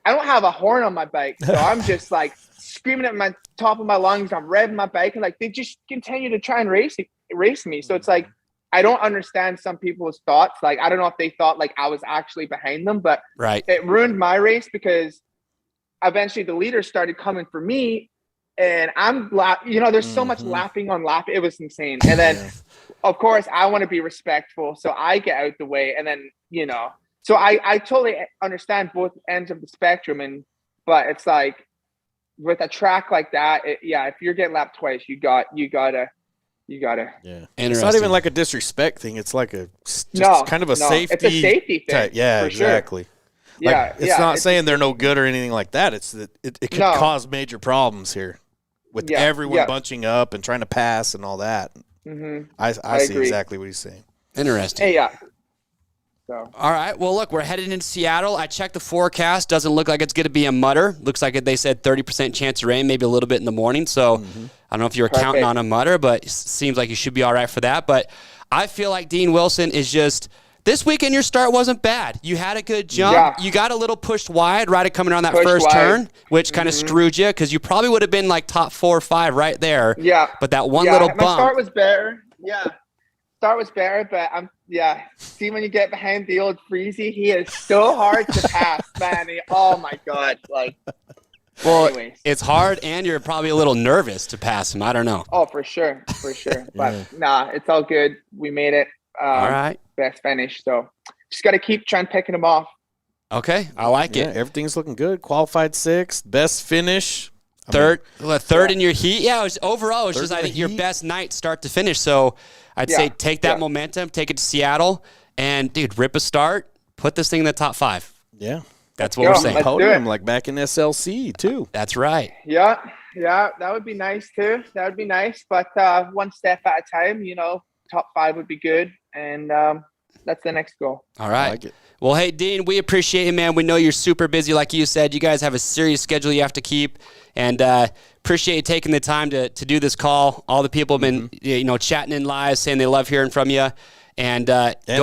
I don't have a horn on my bike, so I'm just screaming at my top of my lungs. I'm revving my bike, and they just continue to try and race me. So it's I don't understand some people's thoughts. I don't know if they thought I was actually behind them, but it ruined my race because eventually the leaders started coming for me, and I'm there's so much lapping on lap. It was insane. And then of course I want to be respectful, so I get out the way, and then so I totally understand both ends of the spectrum, but it's with a track like that, if you're getting lapped twice, you gotta. Yeah, it's not even a disrespect thing. It's kind of a safety. It's a safety thing. Type. Yeah, exactly. Sure. It's not saying they're no good or anything like that. It's that it could cause major problems here with everyone bunching up and trying to pass and all that. Mm-hmm. I see agree. Exactly what he's saying. Interesting. Hey, So. All right. Well, look, we're headed into Seattle. I checked the forecast. Doesn't look like it's going to be a mutter. Looks like they said 30% chance of rain, maybe a little bit in the morning. So I don't know if you were counting on a mutter, but it seems like you should be all right for that. But I feel like Dean Wilson is just – this weekend your start wasn't bad. You had a good jump. Yeah. You got a little pushed wide right at coming around that first turn, which kind of screwed you because you probably would have been top 4 or 5 right there. Yeah. But that one little bump. My start was better. Yeah. Start was better, but see when you get behind the old Freezy, he is so hard to pass, man. Oh my God. Anyways. It's hard and you're probably a little nervous to pass him. I don't know. Oh, for sure. But it's all good. We made it. All right. Best finish. So just got to keep trying picking them off. Okay. I like it. Everything's looking good. Qualified 6th, best finish. Third in your heat. Yeah, overall, it was just, I think, your best night start to finish. So I'd say take that momentum, take it to Seattle, and, dude, rip a start, put this thing in the top 5. Yeah. That's what we're saying. Podium, back in SLC, too. That's right. Yeah, that would be nice, too. That would be nice. But one step at a time, top 5 would be good. And, That's the next goal. All right. I like it. Well, hey, Dean, we appreciate you, man. We know you're super busy, like you said. You guys have a serious schedule you have to keep, and appreciate you taking the time to do this call. All the people have been, chatting in live, saying they love hearing from you, and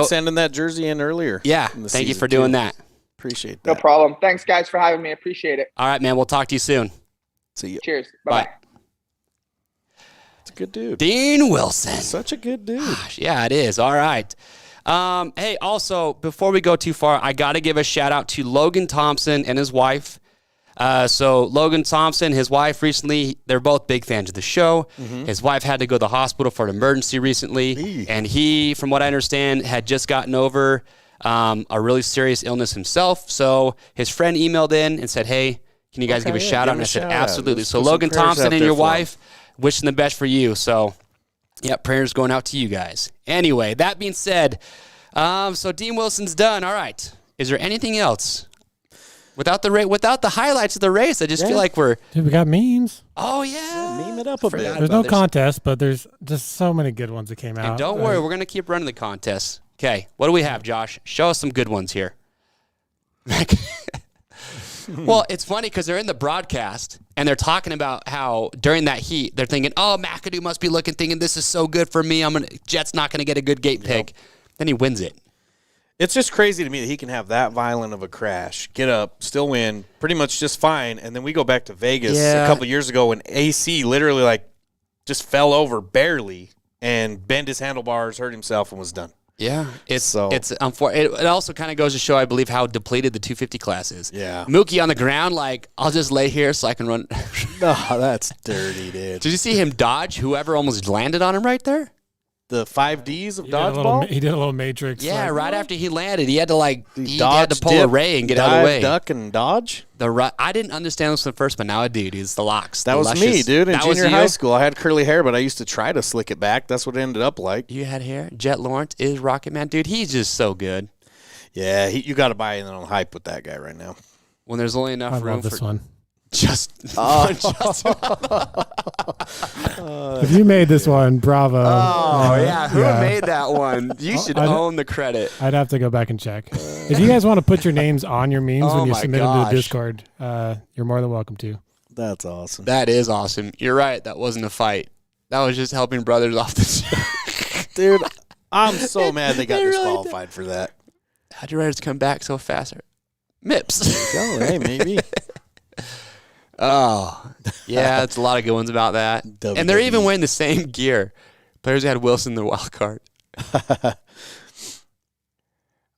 sending that jersey in earlier. Yeah, thank you for doing that. Appreciate that. No problem. Thanks, guys, for having me. Appreciate it. All right, man. We'll talk to you soon. See you. Cheers. Bye-bye. It's a good dude. Dean Wilson. Such a good dude. Gosh, yeah, it is. All right. Hey, also, before we go too far, I got to give a shout out to Logan Thompson and his wife. So Logan Thompson, his wife recently, they're both big fans of the show. Mm-hmm. His wife had to go to the hospital for an emergency recently. And he, from what I understand, had just gotten over a really serious illness himself. So his friend emailed in and said, hey, can you guys give a shout out? And I said, absolutely. So Logan Thompson and your wife, wishing the best for you. So, yeah, prayers going out to you guys. Anyway, that being said, so Dean Wilson's done. All right. Is there anything else? Without the highlights of the race, I just feel like we're... Dude, we got memes. Oh, yeah. Meme it up a bit. There's no contest, but there's just so many good ones that came out. And don't worry, we're going to keep running the contests. Okay, what do we have, Josh? Show us some good ones here. Well, it's funny because they're in the broadcast, and they're talking about how during that heat, they're thinking, oh, McAdoo must be thinking this is so good for me. Jet's not going to get a good gate pick. Then he wins it. It's just crazy to me that he can have that violent of a crash, get up, still win, pretty much just fine, and then we go back to Vegas a couple years ago when AC literally just fell over barely and bent his handlebars, hurt himself, and was done. Yeah, it's unfortunate. It also kind of goes to show, I believe, how depleted the 250 class is. Yeah, Mookie on the ground, I'll just lay here so I can run. No, that's dirty, dude. Did you see him dodge whoever almost landed on him right there? The 5Ds of dodgeball? He did a little matrix. Yeah, right after he landed, he had to he had to pull a ray and get out of the way. Duck and dodge? I didn't understand this at first, but now I do. It's the locks. That was me, dude. In junior high school, I had curly hair, but I used to try to slick it back. That's what it ended up like. You had hair? Jet Lawrence is Rocket Man. Dude, he's just so good. Yeah, you got to buy in on hype with that guy right now. When there's only enough room for this one. If you made this one, bravo. Oh, yeah. Who made that one? You should own the credit. I'd have to go back and check. If you guys want to put your names on your memes when you submit them to the Discord, you're more than welcome to. That's awesome. That is awesome. You're right. That wasn't a fight. That was just helping brothers off the show. Dude, I'm so mad they got disqualified for that. How'd your Raiders come back so fast? Mips. There you go. Hey, maybe. Oh, yeah, it's a lot of good ones about that. And they're even wearing the same gear. Players had Wilson their wild card.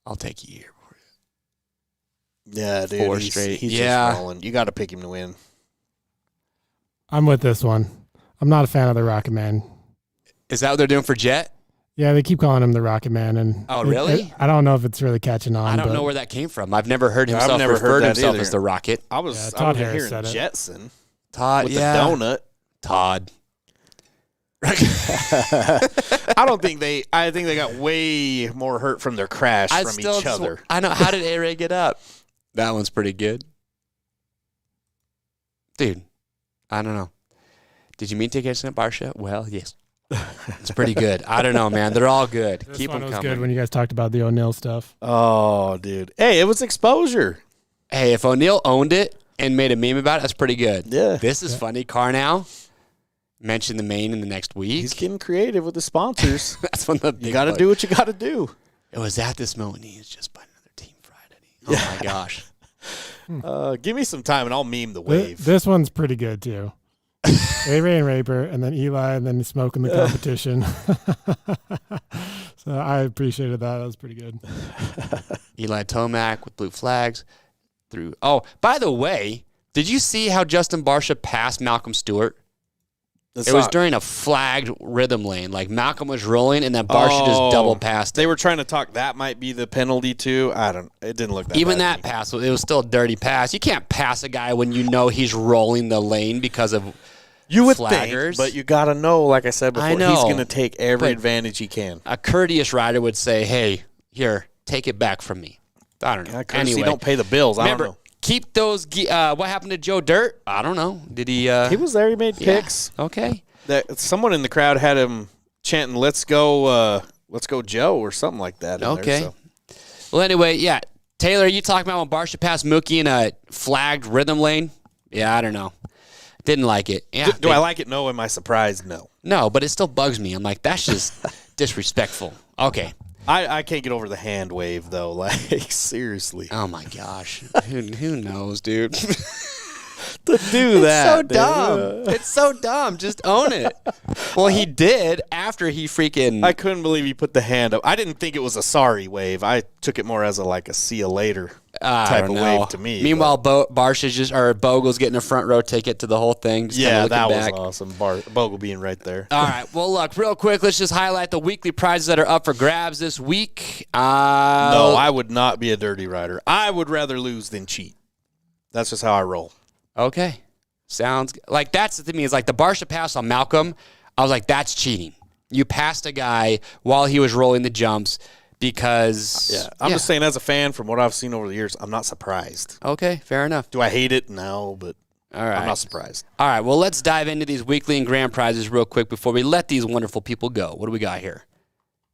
I'll take a year for it. Yeah, dude. 4 straight. He's just rolling. You got to pick him to win. I'm with this one. I'm not a fan of the Rocket Man. Is that what they're doing for Jet? Yeah, they keep calling him the Rocket Man, and really? I don't know if it's really catching on. I don't know where that came from. I've never heard himself refer to himself as the Rocket. I was hearing Jetson. Todd, with the donut. Todd. I think they got way more hurt from their crash from each other. I know. How did A-Ray get up? That one's pretty good. Dude, I don't know. Did you mean to catch that Barsha? Well, yes. It's pretty good. I don't know, man. They're all good. Keep them coming. It was good when you guys talked about the O'Neal stuff. Oh, dude. Hey, it was exposure. Hey, if O'Neal owned it and made a meme about it, that's pretty good. Yeah. This is funny. Carnow mentioned the main in the next week. He's getting creative with the sponsors. That's one of the big You got to do what you got to do. It was at this moment he is just by another team Friday. Oh, my gosh. Give me some time and I'll meme the wave. This one's pretty good, too. A-Ray and Raper, and then Eli, and then Smoke in the competition. So I appreciated that. That was pretty good. Eli Tomac with blue flags through. Oh, by the way, did you see how Justin Barsha passed Malcolm Stewart? It was during a flagged rhythm lane. Malcolm was rolling, and then Barsha just double passed. They were trying to talk that might be the penalty too. It didn't look that even bad that pass. It was still a dirty pass. You can't pass a guy when you know he's rolling the lane because of you would flaggers. Think, but you got to know, like I said before, he's going to take every advantage he can. A courteous rider would say, "Hey, here, take it back from me." I don't know. Anyway, don't pay the bills. Remember, I don't know. Keep those. What happened to Joe Dirt? I don't know. Did he? He was there. He made picks. Okay. Someone in the crowd had him chanting, "Let's go Let's Go Joe or something like that. Okay. There, so. Well, anyway, yeah. Taylor, you talking about when Barsha passed Mookie in a flagged rhythm lane? Yeah, I don't know. Didn't like it. Yeah. Do I like it? No. Am I surprised? No. No, but it still bugs me. I'm like, that's just disrespectful. Okay. I can't get over the hand wave, though. Like, seriously. Oh, my gosh. Who knows, dude? To do that. It's so dumb. It's so dumb. Just own it. Well, he did after he freaking. I couldn't believe he put the hand up. I didn't think it was a sorry wave. I took it more as a see you later type of wave to me. Meanwhile, Barsha Bogle's getting a front row ticket to the whole thing. Just yeah, that back. was awesome. Bogle being right there. All right. Well, look, real quick, let's just highlight the weekly prizes that are up for grabs this week. No, I would not be a dirty rider. I would rather lose than cheat. That's just how I roll. Okay. Sounds like that's the thing is like the Barsha pass on Malcolm. I was like, that's cheating. You passed a guy while he was rolling the jumps because. Yeah. I'm just saying, as a fan, from what I've seen over the years, I'm not surprised. Okay. Fair enough. Do I hate it? No, but all right. I'm not surprised. All right. Well, let's dive into these weekly and grand prizes real quick before we let these wonderful people go. What do we got here?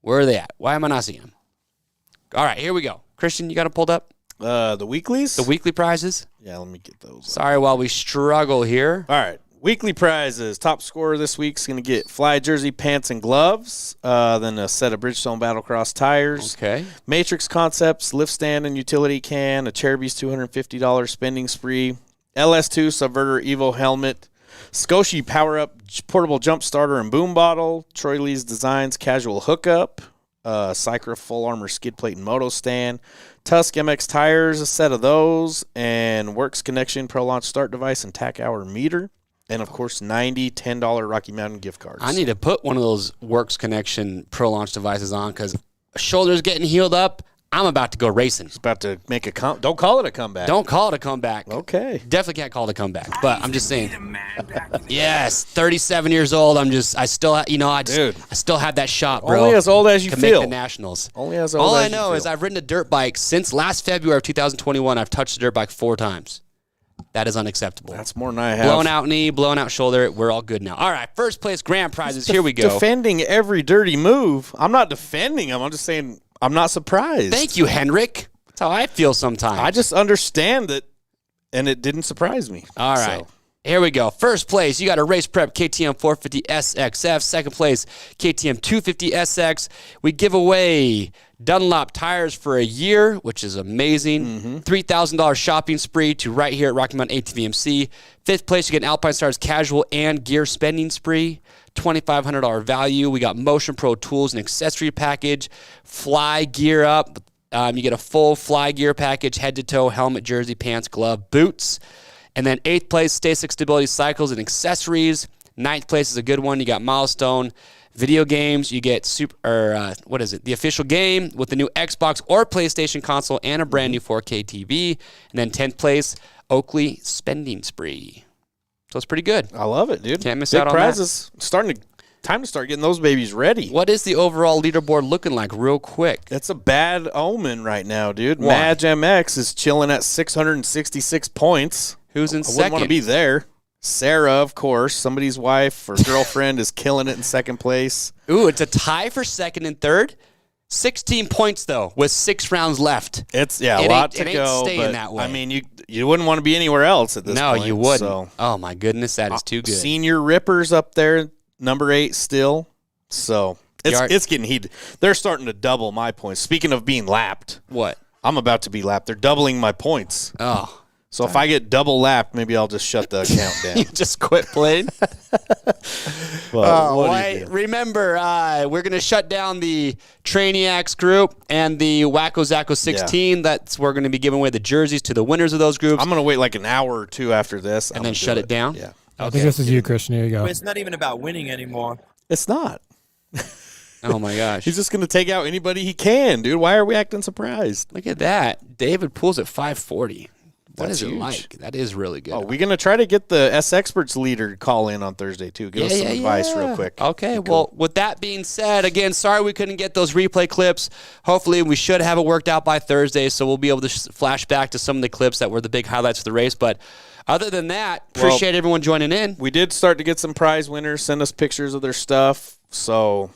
Where are they at? Why am I not seeing them? All right. Here we go. Christian, you got it pulled up? The weeklies? The weekly prizes? Yeah, let me get those. Sorry while we struggle here. All right. Weekly prizes. Top scorer this week's going to get fly jersey, pants, and gloves. Then a set of Bridgestone Battlecross tires. Okay. Matrix Concepts, lift stand and utility can. A Cheruby's $250 spending spree. LS2 Subverter Evo helmet. Scotia Power Up portable jump starter and boom bottle. Troy Lee's Designs casual hookup. Sycra full armor skid plate and moto stand. Tusk MX tires, a set of those, and Works Connection Pro Launch start device and tack hour meter, and of course $10 Rocky Mountain gift cards. I need to put one of those Works Connection Pro Launch devices on because shoulder's getting healed up. I'm about to go racing. It's about to make a don't call it a comeback. Don't call it a comeback. Okay. Definitely can't call it a comeback. But I'm just saying. Yes, 37 years old. I still, I still have that shot, bro. Only as old as you to feel. Make the Nationals. Only as old All as I you know feel. is I've ridden a dirt bike since last February of 2021. I've touched a dirt bike 4 times. That is unacceptable. That's more than I have. Blown out knee, blown out shoulder. We're all good now. All right, first place grand prizes. Here we go. Defending every dirty move. I'm not defending them. I'm just saying I'm not surprised. Thank you, Henrik. That's how I feel sometimes. I just understand it, and it didn't surprise me. All right. Here we go. First place, you got a Race Prep KTM 450 SXF. Second place, KTM 250 SX. We give away Dunlop tires for a year, which is amazing. $3,000 shopping spree to right here at Rocky Mountain ATVMC. Fifth place, you get an Alpine Stars casual and gear spending spree. $2,500 value. We got Motion Pro tools and accessory package. Fly gear up. You get a full fly gear package, head to toe, helmet, jersey, pants, glove, boots. And then 8th place, STACYC Stability Cycles and Accessories. 9th place is a good one. You got Milestone video games. You get the official game with the new Xbox or PlayStation console and a brand new 4K TV. And then 10th place, Oakley Spending Spree. So it's pretty good. I love it, dude. Can't miss Big out on prizes. Time to start getting those babies ready. What is the overall leaderboard looking like real quick? It's a bad omen right now, dude. Why? Madge MX is chilling at 666 points. Who's in I second? wouldn't want to be there. Sarah, of course. Somebody's wife or girlfriend is killing it in second place. Ooh, it's a tie for second and third. 16 points, though, with 6 rounds left. It's a lot to it go. ain't staying but, that way. I mean, you wouldn't want to be anywhere else at this point. No, you wouldn't. So. Oh, my goodness, that is too good. Senior Rippers up there, number 8 still. So it's getting heated. They're starting to double my points. Speaking of being lapped. What? I'm about to be lapped. They're doubling my points. Oh. So if I get double lapped, maybe I'll just shut the account down. You just quit playing? Remember, we're going to shut down the Trainiacs group and the Wacko Zacko 16. Yeah. We're going to be giving away the jerseys to the winners of those groups. I'm going to wait like an hour or two after this. And then shut it down? Yeah. I think this is you, Christian. Here you go. It's not even about winning anymore. It's not. Oh, my gosh. He's just going to take out anybody he can, dude. Why are we acting surprised? Look at that. David Poole's at 540. What is it huge. like? That is really good. Oh, we're going to try to get the SXperts leader to call in on Thursday, too. Give us some advice real quick. Okay, well, with that being said, again, sorry we couldn't get those replay clips. Hopefully, we should have it worked out by Thursday, so we'll be able to flash back to some of the clips that were the big highlights of the race. But other than that, appreciate everyone joining in. We did start to get some prize winners send us pictures of their stuff, so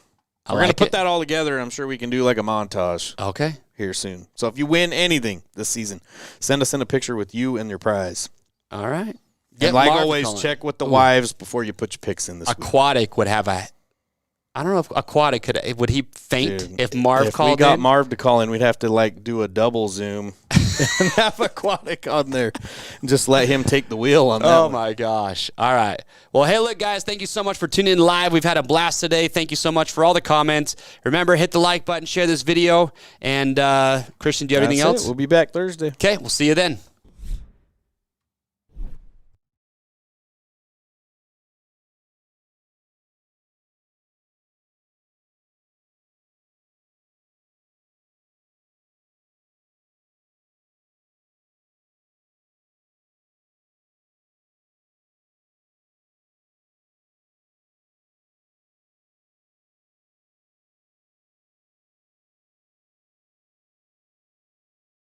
We're going to put that all together. I'm sure we can do like a montage. Okay. Here soon. So if you win anything this season, send us in a picture with you and your prize. All right. And like always, check with the wives before you put your picks in this week. Aquatic would have a... I don't know if Aquatic would he faint if Marv called in? If we got Marv to call in, we'd have to like do a double zoom and have Aquatic on there and just let him take the wheel on that. Oh my gosh. All right. Well, hey, look, guys, thank you so much for tuning in live. We've had a blast today. Thank you so much for all the comments. Remember, hit the like button, share this video. And Christian, do you have anything else? We'll be back Thursday. Okay, we'll see you then.